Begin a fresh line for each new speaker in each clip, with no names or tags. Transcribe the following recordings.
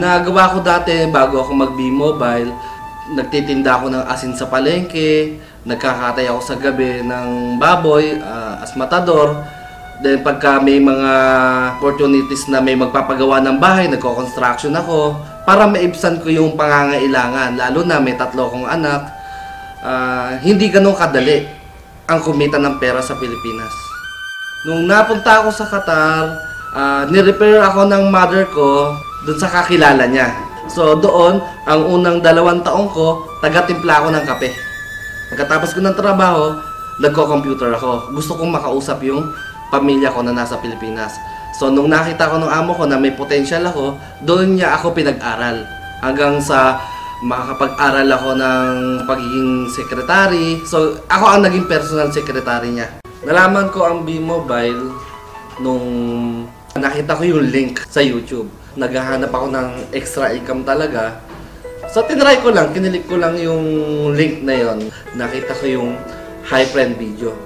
Ginagawa ko dati bago ako mag-B-Mobile, nagtitinda ako ng asin sa palengke, nagkakatay ako sa gabi ng baboy, as matador. Then pagka may mga opportunities na may magpapagawa ng bahay, nagko-construction ako para maibsan ko yung pangangailangan. Lalo na may 3 akong anak, hindi ganun kadali ang kumita ng pera sa Pilipinas. Nung napunta ako sa Qatar, ni-repair ako ng mother ko dun sa kakilala niya. So doon, ang unang 2 taon ko, taga-timpla ako ng kape. Pagkatapos ko ng trabaho, nagko-computer ako. Gusto kong makausap yung pamilya ko na nasa Pilipinas. So nung nakita ko ng amo ko na may potential ako, doon niya ako pinag-aral. Hanggang sa makakapag-aral ako ng pagiging secretary. So ako ang naging personal secretary niya. Nalaman ko ang B-Mobile nung nakita ko yung link sa YouTube. Naghahanap ako ng extra income talaga. So tinry ko lang, kinilik ko lang yung link na yon. Nakita ko yung high friend video.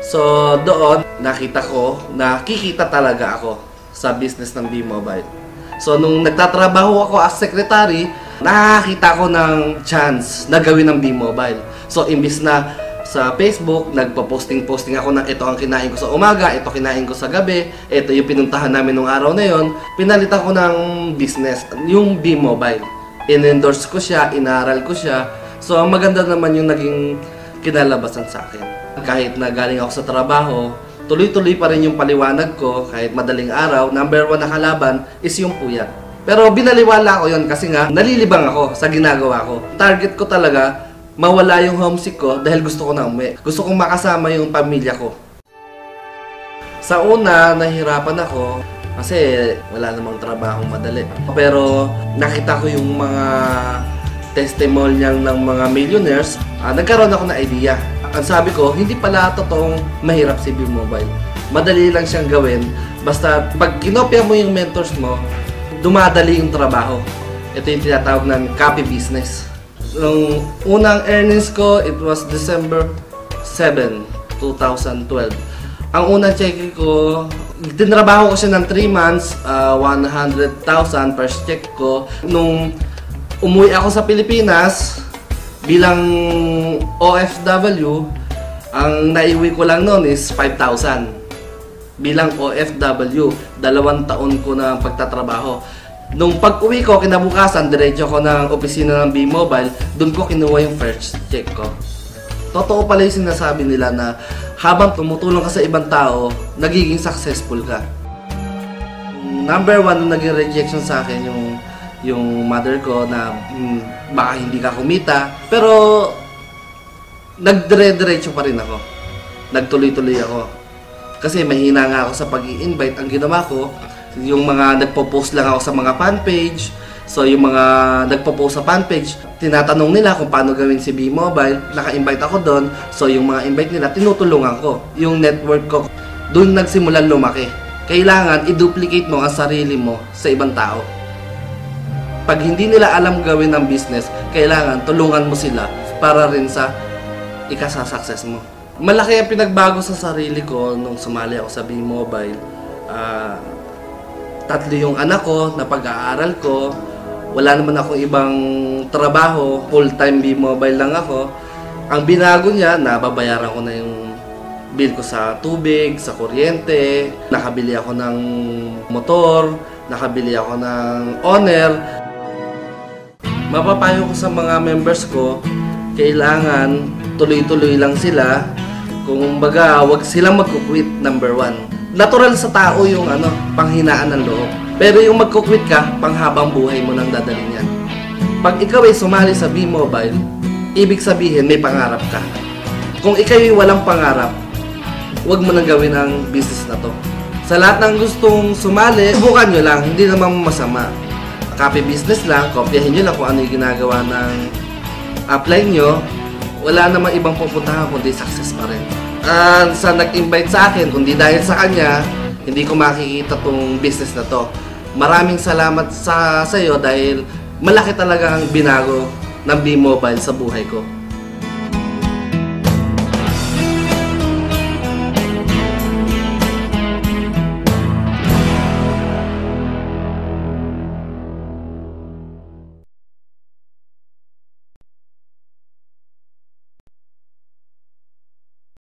So doon, nakita ko na kikita talaga ako sa business ng B-Mobile. So nung nagtatrabaho ako as secretary, nakakita ko ng chance na gawin ng B-Mobile. So imbis na sa Facebook, nagpo-posting ako ng ito ang kinain ko sa umaga, ito kinain ko sa gabi, ito yung pinuntahan namin nung araw na yon, pinalitan ko ng business, yung B-Mobile. In-endorse ko siya, inaral ko siya. So maganda naman yung naging kinalabasan sa akin. Kahit na galing ako sa trabaho, tuloy-tuloy pa rin yung paliwanag ko kahit madaling araw. Number 1 na kalaban is yung puyat. Pero binaliwala ko yon kasi nga nalilibang ako sa ginagawa ko. Target ko talaga mawala yung homesick ko dahil gusto ko na umuwi. Gusto kong makasama yung pamilya ko. Sa una, nahihirapan ako kasi wala namang trabaho madali. Pero nakita ko yung mga testimonial ng mga millionaires, nagkaroon ako ng idea. Ang sabi ko, hindi pala totoong mahirap si B-Mobile. Madali lang siyang gawin. Basta pag kinopya mo yung mentors mo, dumadali yung trabaho. Ito yung tinatawag ng copy business. Nung unang earnings ko, it was December 7, 2012. Ang unang check ko, tinrabaho ko siya ng 3 months, 100,000 first check ko. Nung umuwi ako sa Pilipinas, bilang OFW, ang naiwi ko lang noon is 5,000. Bilang OFW, 2 taon ko na pagtatrabaho. Nung pag-uwi ko, kinabukasan, diretso ko ng opisina ng B-Mobile, doon ko kinuha yung first check ko. Totoo pala yung sinasabi nila na habang tumutulong ka sa ibang tao, nagiging successful ka. Number 1 na naging rejection sa akin yung mother ko na baka hindi ka kumita, pero nagdire-diretso pa rin ako. Nagtuloy-tuloy ako. Kasi mahina nga ako sa pag-i-invite. Ang ginawa ko, yung mga nagpo-post lang ako sa mga fanpage. So yung mga nagpo-post sa fanpage, tinatanong nila kung paano gawin si B-Mobile. Naka-invite ako doon. So yung mga invite nila, tinutulungan ko. Yung network ko, doon nagsimulan lumaki. Kailangan i-duplicate mo ang sarili mo sa ibang tao. Pag hindi nila alam gawin ng business, kailangan tulungan mo sila para rin sa ikasa-success mo. Malaki ang pinagbago sa sarili ko nung sumali ako sa B-Mobile. 3 yung anak ko na pag-aaral ko. Wala naman akong ibang trabaho. Full-time B-Mobile lang ako. Ang binago niya, nababayaran ko na yung bill ko sa tubig, sa kuryente. Nakabili ako ng motor. Nakabili ako ng owner. Mapapayo ko sa mga members ko, kailangan tuloy-tuloy lang sila. Kung baga, wag silang magkukwit, number 1. Natural sa tao yung panghinaan ng loob. Pero yung magkukwit ka, panghabang buhay mo nang dadalhin yan. Pag ikaw ay sumali sa B-Mobile, ibig sabihin may pangarap ka. Kung ikaw ay walang pangarap, wag mo nang gawin ang business na to. Sa lahat ng gustong sumali, subukan nyo lang, hindi naman masama. Copy business lang, kopyahin nyo lang kung ano yung ginagawa ng apply nyo. Wala namang ibang pupuntahan kundi success pa rin. Sa nag-invite sa akin, kundi dahil sa kanya, hindi ko makikita tong business na to. Maraming salamat sa iyo dahil malaki talaga ang binago ng B-Mobile sa buhay ko.